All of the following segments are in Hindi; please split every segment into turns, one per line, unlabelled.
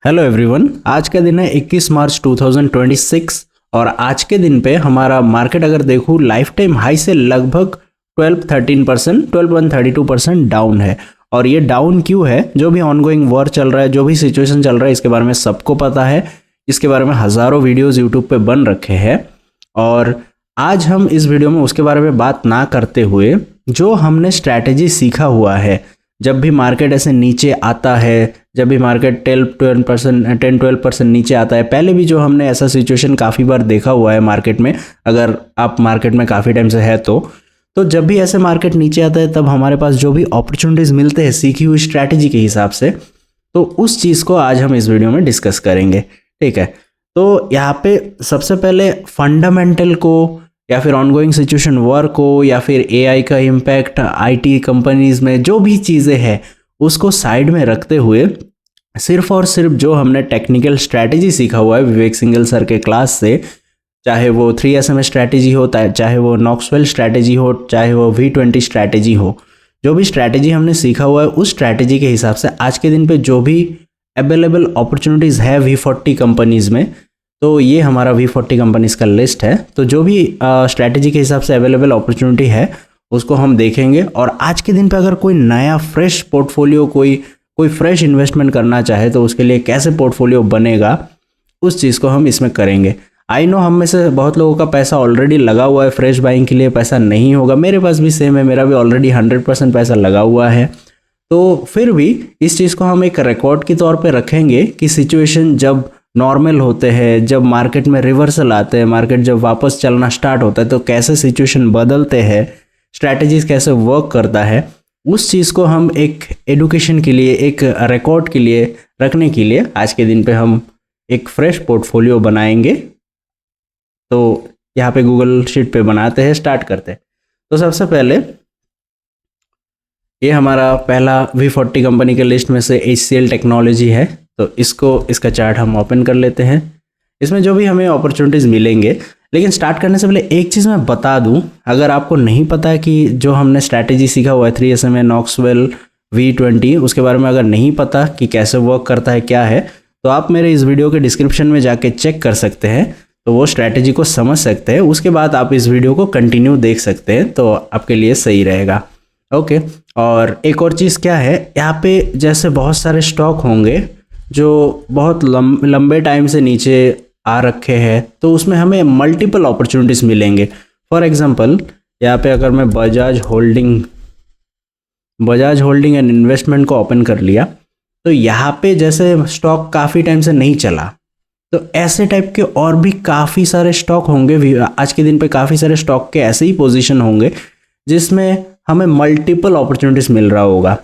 हेलो एवरीवन, आज का दिन है 21 मार्च 2026 और आज के दिन पे हमारा मार्केट अगर देखूँ लाइफ टाइम हाई से लगभग 12-13%, 12-32% डाउन है। और ये डाउन क्यों है? जो भी ऑनगोइंग वॉर चल रहा है, जो भी सिचुएशन चल रहा है, इसके बारे में सबको पता है। इसके बारे में हज़ारों वीडियोज़ यूट्यूब पे बन रखे हैं और आज हम इस वीडियो में उसके बारे में बात ना करते हुए जो हमने स्ट्रैटेजी सीखा हुआ है, जब भी मार्केट ऐसे नीचे आता है, जब भी मार्केट 10-12% नीचे आता है, पहले भी जो हमने ऐसा सिचुएशन काफ़ी बार देखा हुआ है मार्केट में, अगर आप मार्केट में काफ़ी टाइम से है तो जब भी ऐसे मार्केट नीचे आता है तब हमारे पास जो भी अपॉर्चुनिटीज़ मिलते हैं सीखी हुई स्ट्रैटेजी के हिसाब से, तो उस चीज़ को आज हम इस वीडियो में डिस्कस करेंगे। ठीक है, तो यहाँ पे सबसे पहले फंडामेंटल को या फिर ऑनगोइंग सिचुएशन वर्क को या फिर एआई का इम्पैक्ट आईटी कंपनीज में जो भी चीज़ें हैं उसको साइड में रखते हुए सिर्फ और सिर्फ जो हमने टेक्निकल स्ट्रैटेजी सीखा हुआ है विवेक सिंघल सर के क्लास से, चाहे वो 3SM स्ट्रैटेजी हो, चाहे वो नॉक्सवेल स्ट्रैटेजी हो, चाहे वो V20 स्ट्रैटेजी हो, जो भी स्ट्रैटेजी हमने सीखा हुआ है उस स्ट्रैटेजी के हिसाब से आज के दिन पे जो भी अवेलेबल अपॉर्चुनिटीज़ है V40 कंपनीज़ में, तो ये हमारा V40 कंपनीज़ का लिस्ट है। तो जो भी स्ट्रैटेजी के हिसाब से अवेलेबल अपॉर्चुनिटी है उसको हम देखेंगे और आज के दिन पे अगर कोई नया फ्रेश पोर्टफोलियो, कोई फ्रेश इन्वेस्टमेंट करना चाहे तो उसके लिए कैसे पोर्टफोलियो बनेगा उस चीज़ को हम इसमें करेंगे। आई नो हम में से बहुत लोगों का पैसा ऑलरेडी लगा हुआ है, फ्रेश बाइंग के लिए पैसा नहीं होगा, मेरे पास भी सेम है, मेरा भी ऑलरेडी 100% पैसा लगा हुआ है। तो फिर भी इस चीज़ को हम एक रिकॉर्ड के तौर पे रखेंगे कि सिचुएशन जब नॉर्मल होते हैं, जब मार्केट में रिवर्सल आते हैं, मार्केट जब वापस चलना स्टार्ट होता है तो कैसे सिचुएशन बदलते हैं, स्ट्रैटेजीज कैसे वर्क करता है, उस चीज़ को हम एक एडुकेशन के लिए, एक रिकॉर्ड के लिए रखने के लिए आज के दिन पे हम एक फ्रेश पोर्टफोलियो बनाएंगे। तो यहाँ पे गूगल शीट पे बनाते हैं, स्टार्ट करते हैं। तो सबसे पहले ये हमारा पहला V40 कंपनी के लिस्ट में से HCL टेक्नोलॉजी है, तो इसका चार्ट हम ओपन कर लेते हैं। इसमें जो भी हमें अपॉर्चुनिटीज़ मिलेंगे, लेकिन स्टार्ट करने से पहले एक चीज़ मैं बता दूं, अगर आपको नहीं पता है कि जो हमने स्ट्रैटेजी सीखा हुआ है 3SM, नॉक्सवेल, V20, उसके बारे में अगर नहीं पता कि कैसे वर्क करता है, क्या है, तो आप मेरे इस वीडियो के डिस्क्रिप्शन में जाके चेक कर सकते हैं, तो वो स्ट्रैटेजी को समझ सकते हैं। उसके बाद आप इस वीडियो को कंटिन्यू देख सकते हैं, तो आपके लिए सही रहेगा। ओके, और एक और चीज़ क्या है, यहाँ पे जैसे बहुत सारे स्टॉक होंगे जो बहुत लंबे टाइम से नीचे आ रखे हैं, तो उसमें हमें मल्टीपल अपॉर्चुनिटीज़ मिलेंगे। फॉर एग्जांपल यहाँ पे अगर मैं बजाज होल्डिंग एंड इन्वेस्टमेंट को ओपन कर लिया, तो यहाँ पे जैसे स्टॉक काफ़ी टाइम से नहीं चला, तो ऐसे टाइप के और भी काफ़ी सारे स्टॉक होंगे। आज के दिन पे काफ़ी सारे स्टॉक के ऐसे ही पोजीशन होंगे जिसमें हमें मल्टीपल अपॉर्चुनिटीज़ मिल रहा होगा।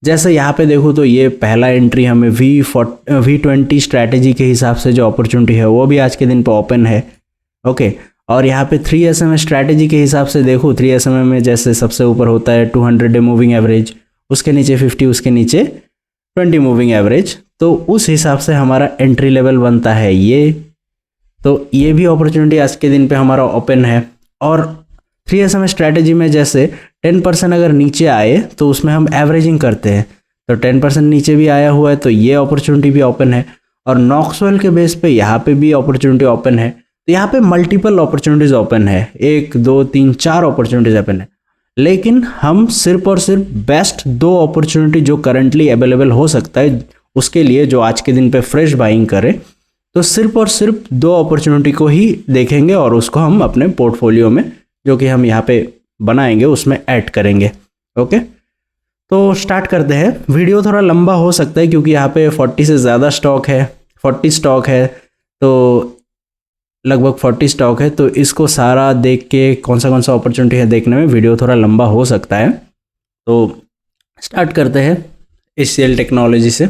जैसे यहाँ पे देखो तो ये पहला एंट्री हमें V20 स्ट्रैटेजी के हिसाब से जो अपॉर्चुनिटी है वो भी आज के दिन पे ओपन है। ओके, और यहाँ पे 3SM स्ट्रैटेजी के हिसाब से देखो, 3SM में जैसे सबसे ऊपर होता है 200 डे मूविंग एवरेज, उसके नीचे 50, उसके नीचे 20 मूविंग एवरेज, तो उस हिसाब से हमारा एंट्री लेवल बनता है ये। तो ये भी अपॉर्चुनिटी आज के दिन पे हमारा ओपन है। और 3SM स्ट्रैटेजी में जैसे 10% अगर नीचे आए तो उसमें हम एवरेजिंग करते हैं, तो 10% नीचे भी आया हुआ है तो ये अपॉर्चुनिटी भी ओपन है। और नॉक्सवेल के बेस पे यहाँ पे भी अपॉर्चुनिटी ओपन है, तो यहाँ पे मल्टीपल अपॉर्चुनिटीज़ ओपन है, 1 2 3 4 अपॉर्चुनिटीज़ ओपन है। लेकिन हम सिर्फ और सिर्फ बेस्ट 2 अपॉर्चुनिटी जो करंटली अवेलेबल हो सकता है उसके लिए, जो आज के दिन पे फ्रेश बाइंग करे, तो सिर्फ और सिर्फ 2 अपॉर्चुनिटी को ही देखेंगे और उसको हम अपने पोर्टफोलियो में, जो कि हम यहाँ पे बनाएंगे, उसमें ऐड करेंगे। ओके, तो स्टार्ट करते हैं। वीडियो थोड़ा लंबा हो सकता है क्योंकि यहाँ पे 40 से ज़्यादा स्टॉक है, 40 स्टॉक है, तो लगभग 40 स्टॉक है, तो इसको सारा देख के कौन सा अपॉर्चुनिटी है देखने में वीडियो थोड़ा लंबा हो सकता है। तो स्टार्ट करते हैं HCL टेक्नोलॉजी से।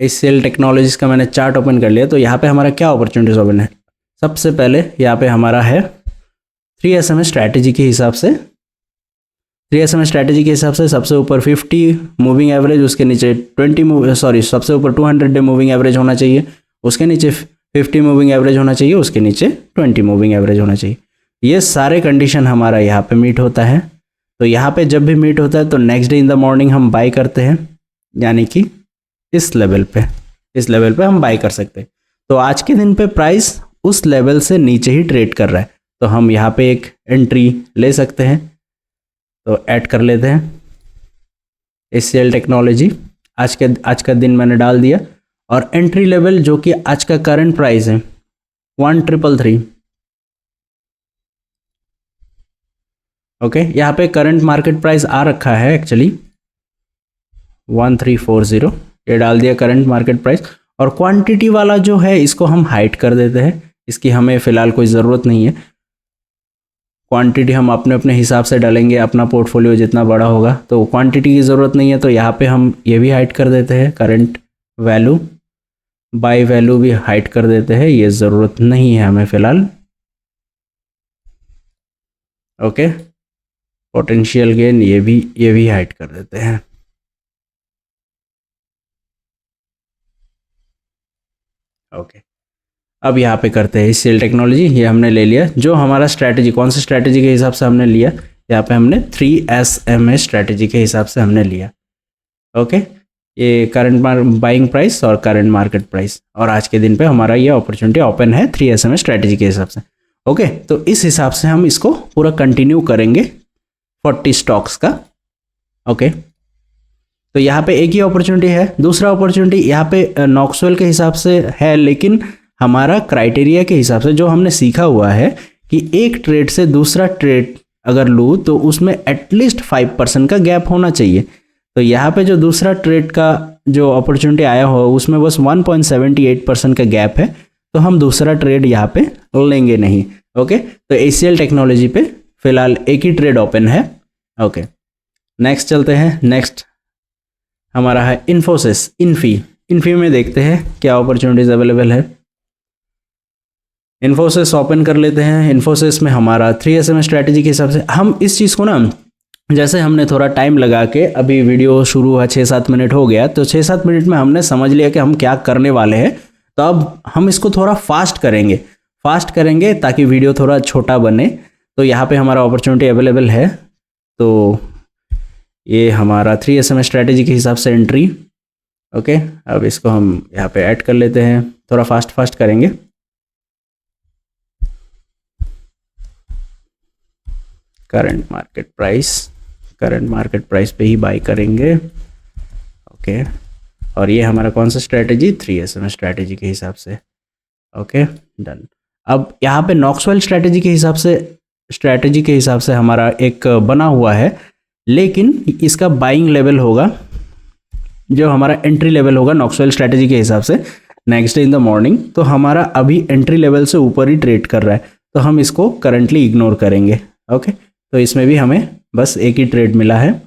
HCL टेक्नोलॉजीज का मैंने चार्ट ओपन कर लिया, तो यहाँ पे हमारा क्या अपॉर्चुनिटीज ओपन है। सबसे पहले यहाँ पे हमारा है 3SM स्ट्रैटेजी के हिसाब से, 3SM स्ट्रैटेजी के हिसाब से सबसे ऊपर 50 मूविंग एवरेज, उसके नीचे सबसे ऊपर 200 डे मूविंग एवरेज होना चाहिए, उसके नीचे 50 मूविंग एवरेज होना चाहिए, उसके नीचे 20 मूविंग एवरेज होना चाहिए। ये सारे कंडीशन हमारा यहाँ पे मीट होता है। तो यहाँ पे जब भी मीट होता है तो next day in the morning हम बाई करते हैं। यानी कि इस लेवल पे हम बाई कर सकते हैं। तो आज के दिन पे प्राइस उस लेवल से नीचे ही ट्रेड कर रहा है, तो हम यहाँ पे एक एंट्री ले सकते हैं। तो ऐड कर लेते हैं HCL टेक्नोलॉजी। आज का दिन मैंने डाल दिया और एंट्री लेवल जो कि आज का करंट प्राइस है 1333। ओके, यहाँ पे करंट मार्केट प्राइस आ रखा है एक्चुअली 1340, ये डाल दिया करंट मार्केट प्राइस। और क्वांटिटी वाला जो है इसको हम हाइड कर देते हैं, इसकी हमें फ़िलहाल कोई ज़रूरत नहीं है। क्वांटिटी हम अपने अपने हिसाब से डालेंगे, अपना पोर्टफोलियो जितना बड़ा होगा, तो क्वांटिटी की ज़रूरत नहीं है। तो यहाँ पे हम ये भी हाइड कर देते हैं, करंट वैल्यू, बाई वैल्यू भी हाइड कर देते हैं, ये ज़रूरत नहीं है हमें फ़िलहाल। ओके, पोटेंशियल गेन ये भी हाइड कर देते हैं। ओके, अब यहाँ पे करते हैं HCL टेक्नोलॉजी, ये हमने ले लिया। जो हमारा स्ट्रैटेजी, कौन सी स्ट्रैटेजी के हिसाब से हमने लिया, यहाँ पे हमने 3SMA स्ट्रैटेजी के हिसाब से हमने लिया। ओके, ये करंट बाइंग प्राइस और करंट मार्केट प्राइस, और आज के दिन पे हमारा ये अपॉर्चुनिटी ओपन है 3SMA स्ट्रैटेजी के हिसाब से। ओके, तो इस हिसाब से हम इसको पूरा कंटिन्यू करेंगे 40 स्टॉक्स का। ओके, तो यहाँ पे एक ही अपॉर्चुनिटी है। दूसरा अपॉर्चुनिटी यहाँ पे नॉक्सवेल के हिसाब से है, लेकिन हमारा क्राइटेरिया के हिसाब से जो हमने सीखा हुआ है कि एक ट्रेड से दूसरा ट्रेड अगर लूँ तो उसमें एटलीस्ट 5% का गैप होना चाहिए। तो यहाँ पे जो दूसरा ट्रेड का जो अपॉर्चुनिटी आया हो उसमें बस 1.78% का गैप है, तो हम दूसरा ट्रेड यहाँ पे लेंगे नहीं। ओके, तो HCL टेक्नोलॉजी पे फिलहाल एक ही ट्रेड ओपन है। ओके, नेक्स्ट चलते हैं। नेक्स्ट हमारा है इन्फोसिस, इन्फी में देखते हैं क्या अपॉर्चुनिटीज अवेलेबल है। इन्फोसिस ओपन कर लेते हैं। इन्फोसिस में हमारा 3SMA स्ट्रैटेजी के हिसाब से हम इस चीज़ को ना, जैसे हमने थोड़ा टाइम लगा के, अभी वीडियो शुरू हुआ 6-7 मिनट हो गया, तो 6-7 मिनट में हमने समझ लिया कि हम क्या करने वाले हैं। तो अब हम इसको थोड़ा फास्ट करेंगे ताकि वीडियो थोड़ा छोटा बने। तो यहाँ पे हमारा अपॉर्चुनिटी अवेलेबल है, तो ये हमारा 3SMA स्ट्रैटेजी के हिसाब से एंट्री। ओके, अब इसको हम यहाँ पे ऐड कर लेते हैं, थोड़ा फास्ट करेंगे। करंट मार्केट प्राइस पे ही बाई करेंगे। ओके, और ये हमारा कौन सा स्ट्रैटेजी, 3SMA स्ट्रैटेजी के हिसाब से। Okay, done. अब यहाँ पे नॉक्सवेल स्ट्रैटेजी के हिसाब से हमारा एक बना हुआ है, लेकिन इसका बाइंग लेवल होगा, जो हमारा एंट्री लेवल होगा नॉक्सवेल स्ट्रैटेजी के हिसाब से next day in the morning. तो हमारा अभी एंट्री लेवल से ऊपर ही ट्रेड कर रहा है, तो हम इसको करंटली इग्नोर करेंगे। ओके, तो इसमें भी हमें बस एक ही ट्रेड मिला है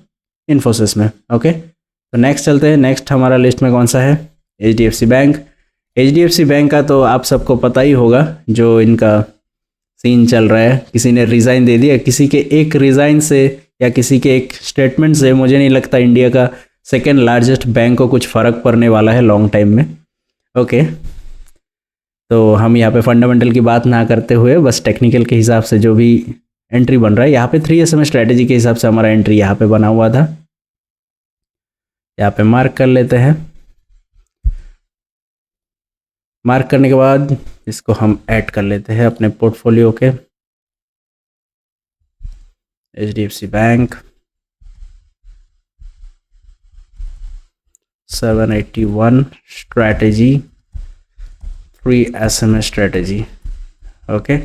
इन्फोसिस में। ओके, तो नेक्स्ट चलते हैं। नेक्स्ट हमारा लिस्ट में कौन सा है, HDFC बैंक। HDFC बैंक का तो आप सबको पता ही होगा जो इनका सीन चल रहा है। किसी ने रिज़ाइन दे दिया, किसी के एक रिज़ाइन से या किसी के एक स्टेटमेंट से मुझे नहीं लगता इंडिया का सेकेंड लार्जेस्ट बैंक को कुछ फ़र्क पड़ने वाला है लॉन्ग टाइम में। ओके, तो हम यहाँ पे फंडामेंटल की बात ना करते हुए बस टेक्निकल के हिसाब से जो भी एंट्री बन रहा है, यहाँ पे 3SMA स्ट्रैटेजी के हिसाब से हमारा एंट्री यहाँ पे बना हुआ था, यहाँ पे मार्क कर लेते हैं। मार्क करने के बाद इसको हम ऐड कर लेते हैं अपने पोर्टफोलियो के। HDFC bank 781 strategy, 3SMA strategy. Okay,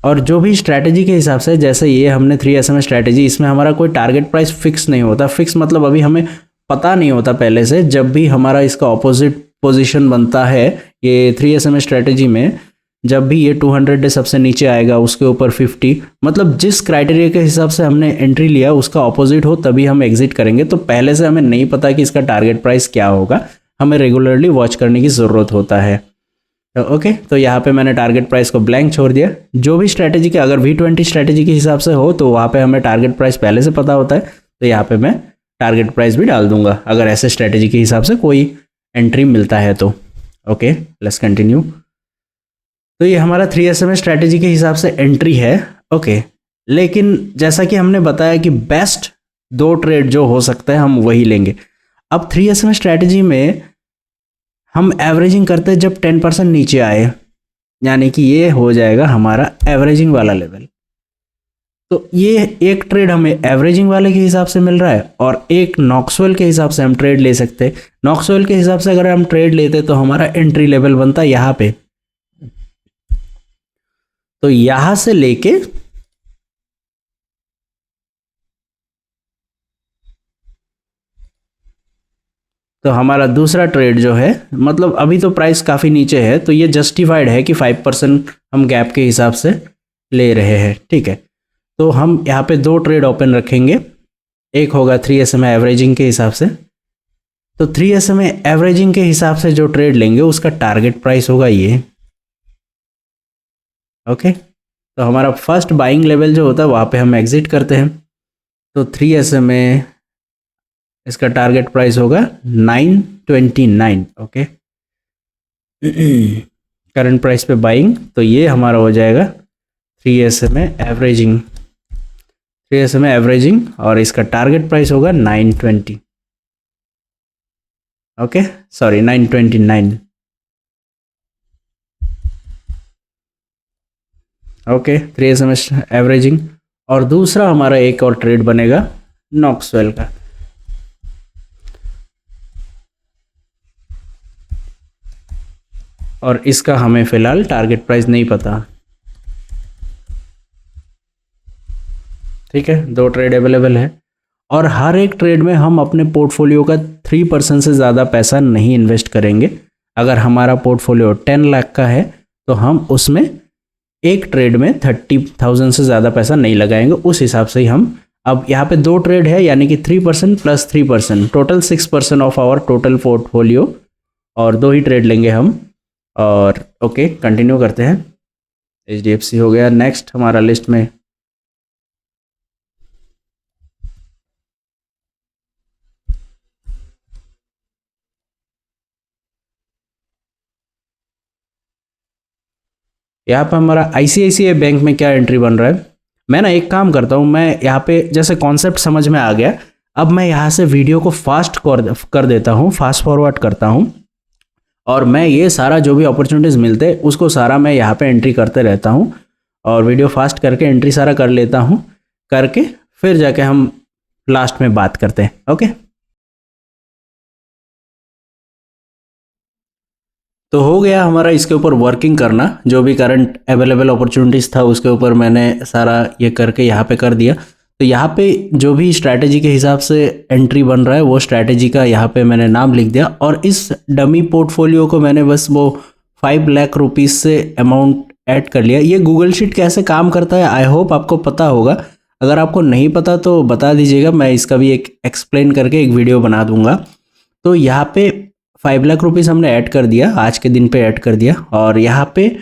और जो भी स्ट्रैटेजी के हिसाब से, जैसे ये हमने 3SMA स्ट्रैटेजी, इसमें हमारा कोई टारगेट प्राइस फिक्स नहीं होता। फिक्स मतलब अभी हमें पता नहीं होता पहले से। जब भी हमारा इसका ऑपोजिट पोजीशन बनता है ये 3SMA स्ट्रैटेजी में, जब भी ये 200 डे सबसे नीचे आएगा, उसके ऊपर 50, मतलब जिस क्राइटेरिया के हिसाब से हमने एंट्री लिया उसका ऑपोजिट हो तभी हम एग्जिट करेंगे। तो पहले से हमें नहीं पता कि इसका टारगेट प्राइस क्या होगा, हमें रेगुलरली वॉच करने की ज़रूरत होता है। ओके, तो यहाँ पे मैंने टारगेट प्राइस को ब्लैंक छोड़ दिया। जो भी स्ट्रैटेजी के, अगर V20 स्ट्रैटेजी के हिसाब से हो तो वहाँ पे हमें टारगेट प्राइस पहले से पता होता है, तो यहाँ पे मैं टारगेट प्राइस भी डाल दूंगा अगर ऐसे स्ट्रैटेजी के हिसाब से कोई एंट्री मिलता है तो। Okay, let's continue. तो ये हमारा 3SMA स्ट्रैटेजी के हिसाब से एंट्री है। ओके, लेकिन जैसा कि हमने बताया कि बेस्ट 2 ट्रेड जो हो सकता है हम वही लेंगे। अब 3 स्ट्रैटेजी में हम एवरेजिंग करते हैं जब 10% नीचे आए, यानी कि ये हो जाएगा हमारा एवरेजिंग वाला लेवल। तो ये एक ट्रेड हमें एवरेजिंग वाले के हिसाब से मिल रहा है और एक नॉक्सवेल के हिसाब से हम ट्रेड ले सकते हैं। नॉक्सवेल के हिसाब से अगर हम ट्रेड लेते तो हमारा एंट्री लेवल बनता है यहाँ पे, तो यहां से लेके तो हमारा दूसरा ट्रेड जो है, मतलब अभी तो प्राइस काफ़ी नीचे है तो ये जस्टिफाइड है कि 5% हम गैप के हिसाब से ले रहे हैं, ठीक है। तो हम यहाँ पे 2 ट्रेड ओपन रखेंगे, एक होगा 3 SMA एवरेजिंग के हिसाब से। तो 3 SMA एवरेजिंग के हिसाब से जो ट्रेड लेंगे उसका टारगेट प्राइस होगा ये, ओके। तो हमारा फर्स्ट बाइंग लेवल जो होता है वहाँ पे हम एग्जिट करते हैं। तो 3 SMA इसका टारगेट प्राइस होगा 929, ओके। करंट प्राइस पे बाइंग, तो ये हमारा हो जाएगा 3 SMA एवरेजिंग, 3 SMA एवरेजिंग और इसका टारगेट प्राइस होगा 920, okay, sorry 929, okay. 3 SMA averaging. और दूसरा हमारा एक और ट्रेड बनेगा नॉक्सवेल का। और इसका हमें फिलहाल टारगेट प्राइस नहीं पता, ठीक है। 2 ट्रेड अवेलेबल है और हर एक ट्रेड में हम अपने पोर्टफोलियो का 3% से ज़्यादा पैसा नहीं इन्वेस्ट करेंगे। अगर हमारा पोर्टफोलियो 10 लाख का है तो हम उसमें एक ट्रेड में 30,000 से ज़्यादा पैसा नहीं लगाएंगे, उस हिसाब से ही हम। अब यहाँ पे 2 ट्रेड है यानी कि 3% plus 3%, total 6% of our total portfolio, और 2 ही ट्रेड लेंगे हम। और ओके, कंटिन्यू करते हैं। HDFC हो गया नेक्स्ट हमारा लिस्ट में। यहाँ पे हमारा ICICI बैंक में क्या एंट्री बन रहा है। मैं ना एक काम करता हूँ, मैं यहाँ पे जैसे कॉन्सेप्ट समझ में आ गया, अब मैं यहाँ से वीडियो को फास्ट कर देता हूँ, फास्ट फॉरवर्ड करता हूँ, और मैं ये सारा जो भी अपॉर्चुनिटीज़ मिलते हैं उसको सारा मैं यहाँ पे एंट्री करते रहता हूँ, और वीडियो फास्ट करके एंट्री सारा कर लेता हूँ, करके फिर जाके हम लास्ट में बात करते हैं, ओके। तो हो गया हमारा इसके ऊपर वर्किंग करना, जो भी करंट अवेलेबल अपॉर्चुनिटीज़ था उसके ऊपर मैंने सारा ये करके यहाँ पे कर दिया। तो यहाँ पे जो भी स्ट्रैटेजी के हिसाब से एंट्री बन रहा है वो स्ट्रैटेजी का यहाँ पे मैंने नाम लिख दिया, और इस डमी पोर्टफोलियो को मैंने बस वो 5 लाख रुपीज़ से अमाउंट ऐड कर लिया। ये गूगल शीट कैसे काम करता है आई होप आपको पता होगा, अगर आपको नहीं पता तो बता दीजिएगा, मैं इसका भी एक एक्सप्लेन करके एक वीडियो बना दूंगा। तो यहाँ पे 5 लाख रुपीज़ हमने ऐड कर दिया, आज के दिन पे ऐड कर दिया, और यहाँ पे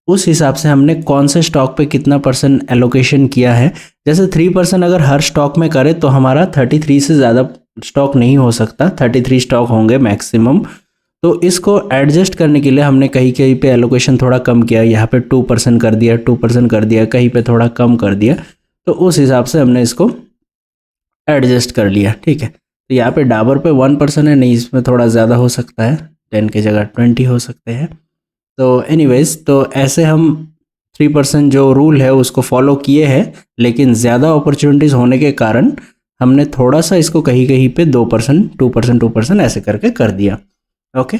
उस हिसाब से हमने कौन से स्टॉक पे कितना % एलोकेशन किया है। जैसे 3% अगर हर स्टॉक में करें तो हमारा 33 से ज़्यादा स्टॉक नहीं हो सकता, 33 स्टॉक होंगे मैक्सिमम। तो इसको एडजस्ट करने के लिए हमने कहीं कहीं पे एलोकेशन थोड़ा कम किया, यहाँ पे 2% कर दिया, 2% कर दिया, कहीं पे थोड़ा कम कर दिया, तो उस हिसाब से हमने इसको एडजस्ट कर लिया, ठीक है। तो यहाँ पे डाबर पे 1% है, नहीं इसमें थोड़ा ज़्यादा हो सकता है, 10 की जगह 20 हो सकते हैं। तो एनीवेज, तो ऐसे हम 3% जो रूल है उसको फॉलो किए हैं, लेकिन ज़्यादा अपॉर्चुनिटीज़ होने के कारण हमने थोड़ा सा इसको कहीं कहीं पे 2%, 2%, 2% ऐसे करके कर दिया, ओके।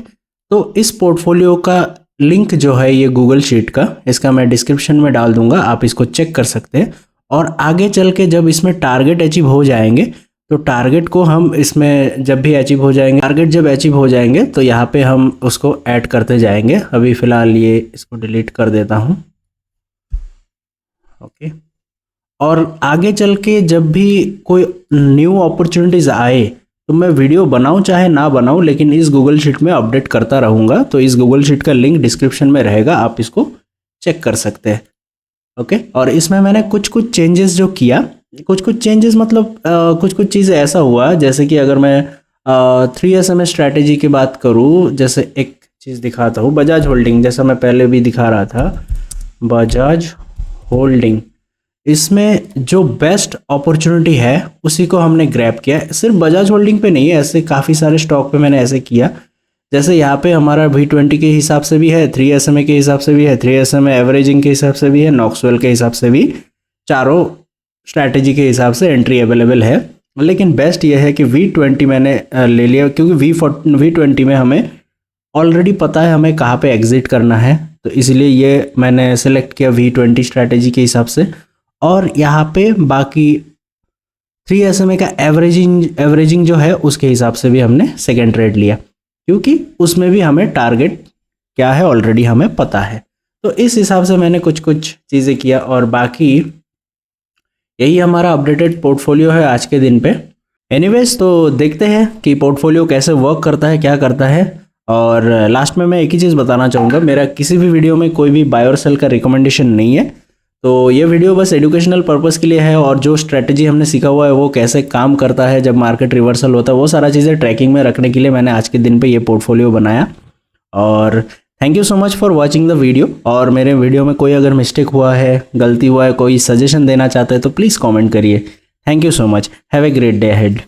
तो इस पोर्टफोलियो का लिंक जो है ये गूगल शीट का, इसका मैं डिस्क्रिप्शन में डाल दूंगा, आप इसको चेक कर सकते हैं। और आगे चल के जब इसमें टारगेट अचीव हो जाएंगे तो टारगेट को हम इसमें जब भी अचीव हो जाएंगे, टारगेट जब अचीव हो जाएंगे तो यहाँ पे हम उसको ऐड करते जाएंगे। अभी फ़िलहाल ये इसको डिलीट कर देता हूँ, ओके। और आगे चल के जब भी कोई न्यू अपॉर्चुनिटीज़ आए तो मैं वीडियो बनाऊँ चाहे ना बनाऊँ, लेकिन इस गूगल शीट में अपडेट करता रहूँगा। तो इस गूगल शीट का लिंक डिस्क्रिप्शन में रहेगा, आप इसको चेक कर सकते हैं, ओके। और इसमें मैंने कुछ कुछ चेंजेस जो किया, कुछ कुछ चेंजेस मतलब कुछ कुछ चीज़ें ऐसा हुआ, जैसे कि अगर मैं 3 SMA स्ट्रैटेजी की बात करूँ, जैसे एक चीज़ दिखाता हूँ, बजाज होल्डिंग, जैसा मैं पहले भी दिखा रहा था, बजाज होल्डिंग, इसमें जो बेस्ट अपॉर्चुनिटी है उसी को हमने ग्रैब किया। सिर्फ बजाज होल्डिंग पे नहीं है, ऐसे काफ़ी सारे स्टॉक पे मैंने ऐसे किया। जैसे यहाँ पे हमारा V20 के हिसाब से भी है, 3SMA के हिसाब से भी है, 3SMA एवरेजिंग के हिसाब से भी है, नॉक्सवेल के हिसाब से भी, चारों स्ट्रैटेजी के हिसाब से एंट्री अवेलेबल है। लेकिन बेस्ट ये है कि V20 मैंने ले लिया, क्योंकि V20 में हमें ऑलरेडी पता है हमें कहाँ पे एग्जिट करना है, तो इसलिए ये मैंने सेलेक्ट किया V20 स्ट्रैटेजी के हिसाब से। और यहाँ पे बाकी 3SMA का एवरेजिंग जो है उसके हिसाब से भी हमने सेकेंड ट्रेड लिया, क्योंकि उसमें भी हमें टारगेट क्या है ऑलरेडी हमें पता है। तो इस हिसाब से मैंने कुछ चीज़ें किया, और बाकी यही हमारा अपडेटेड पोर्टफोलियो है आज के दिन पे। एनीवेज, तो देखते हैं कि पोर्टफोलियो कैसे वर्क करता है, क्या करता है। और लास्ट में मैं एक ही चीज़ बताना चाहूँगा, मेरा किसी भी वीडियो में कोई भी बाय और सेल का रिकमेंडेशन नहीं है। तो ये वीडियो बस एजुकेशनल पर्पस के लिए है, और जो स्ट्रेटजी हमने सीखा हुआ है वो कैसे काम करता है जब मार्केट रिवर्सल होता है, वो सारा चीज़ें ट्रैकिंग में रखने के लिए मैंने आज के दिन पे ये पोर्टफोलियो बनाया। और thank you so much for watching the video. और मेरे वीडियो में कोई अगर मिस्टेक हुआ है, गलती हुआ है, कोई सजेशन देना चाहते हैं तो प्लीज़ कॉमेंट करिए। Thank you so much. Have a great day ahead.